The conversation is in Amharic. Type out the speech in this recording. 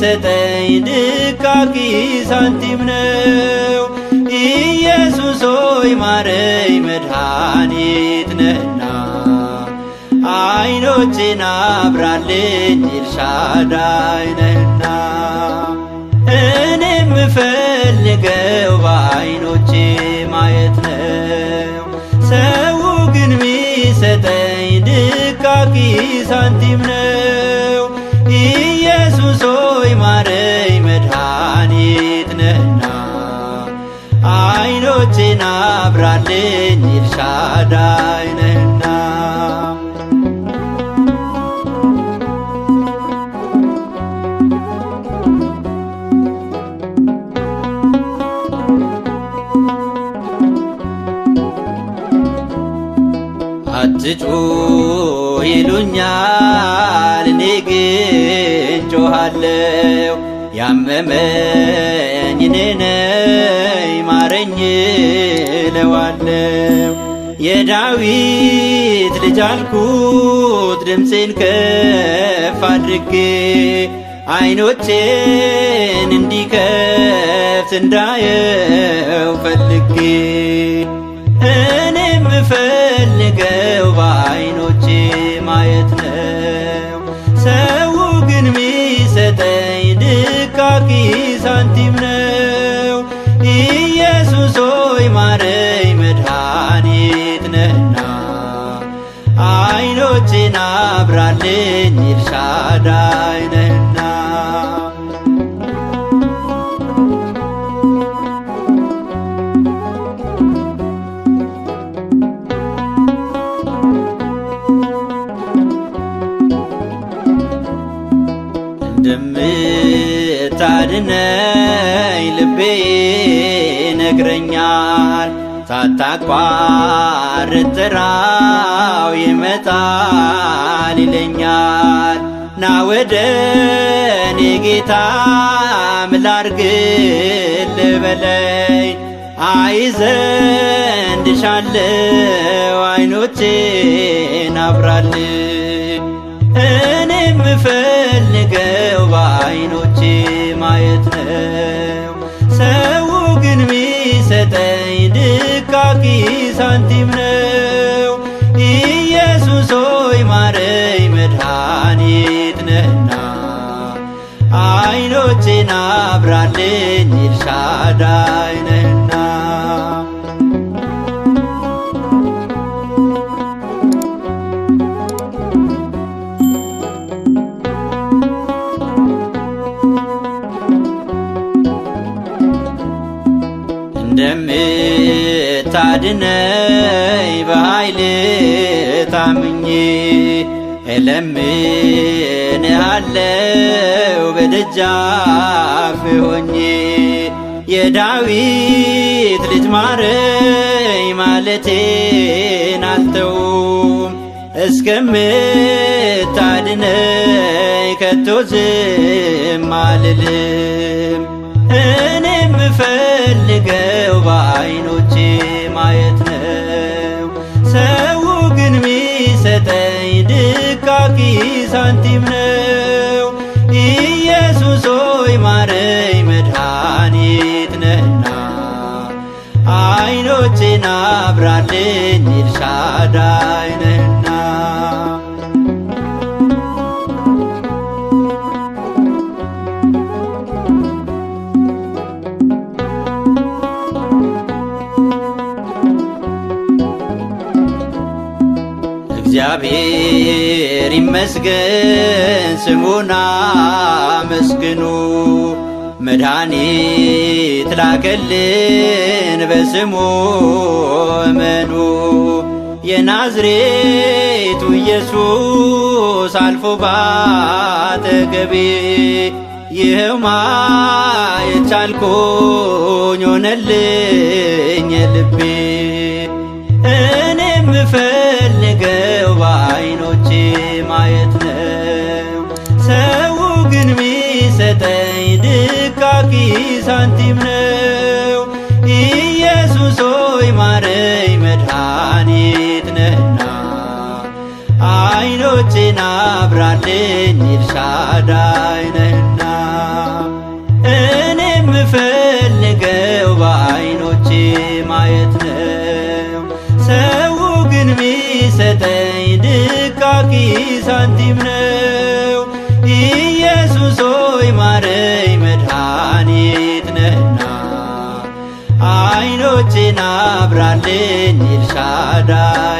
ሚሰጠኝ ድቃቂ ሳንቲም ነው። ኢየሱስ ሆይ ማረኝ መድኃኒት ነህና አይኖቼን አብራልኝ ኤልሻዳይ ነህና። እኔ የምፈልገው በአይኖቼ ማየት ነው፣ ሰው ግን ሚሰጠኝ ድቃቂ ሳንቲም ነው። ኢየሱስ ሆይ ማረኝ መድኃኒት ነህና አይኖቼን አብራልኝ ኤልሻዳይ ነህና። አትጩ ይሉኛል፣ እኔ ግን ጮኻለሁ። ያመመኝ እኔ ነኝ ማረኝ እለዋለሁ። የዳዊት ልጅ አልኩት ድምፄን ከፍ አድርጌ፣ አይኖቼን እንዲከፍት እንዳየው ፈልጌ። እኔ የምፈልገው በአይኖቼ ማየት ነው፣ ሰው ግን ሚሰጠኝ ድቃቂ ሳንቲም ነው። ኢየሱስ ሆይ ማረኝ መድኃኒት ነህና አይኖቼን አብራልኝ ኤልሻዳይ ነህና። እንደምታድነኝ ልቤ ይነግረኛል፣ ሳታቋርጥ ጥራው ይመጣል ይለኛል። ና ወደኔ ጌታ ምን ላድርግልህ በለኝ፣ አይ ዘንድ እሻለሁ አይኖቼን አብራልኝ። እኔ የምፈልገው በአይኖቼ ማየት ነው፣ ሰው ግን ሚሰጠኝ ድቃቂ ሳንቲም ነው። ኢየሱስ ሆይ ማረኝ መድኃኒት ነህና አይኖቼን አብራልኝ ኤልሻዳይ ነህና። እንደምታድነኝ በኃይል ታምኜ እለምንሃለው በደጃፍ ሆኜ። የዳዊት ልጅ ማረኝ ማለቴን አልተውም፣ እስከምታድነኝ ከቶ ዝም አልልም። እኔ የምፈልገው በአይኖቼ ማየት ነው፣ ሰው ግን ሚሰጠኝ ድቃቂ ሳንቲም ነው። ኢየሱስ ሆይ ማረኝ መድኃኒት ነህና አይኖቼን አብራልኝ ኤልሻዳይ ነህና። እግዚአብሔር ይመስገን ስሙን አመስግኑ፣ መድኃኒት ላከልን በስሙ እመኑ። የናዝሬቱ ኢየሱስ አልፎ ባጠገቤ፣ ይኸው ማየት ቻልኩኝ ሆነልኝ ልቤ። እኔ የምፈልገው በአይኖቼ ማየት ነው፣ ሰው ግን ሚሰጠኝ ድቃቂ ሳንቲም ነው። ኢየሱስ ሆይ ማረኝ መድኃኒት ነህና አይኖቼን አብራልኝ ኤልሻዳይ ነህና። ሳንቲም ነው። ኢየሱስ ሆይ ማረኝ መድኃኒት ነህና አይኖቼን አብራልኝ ኤልሻዳይ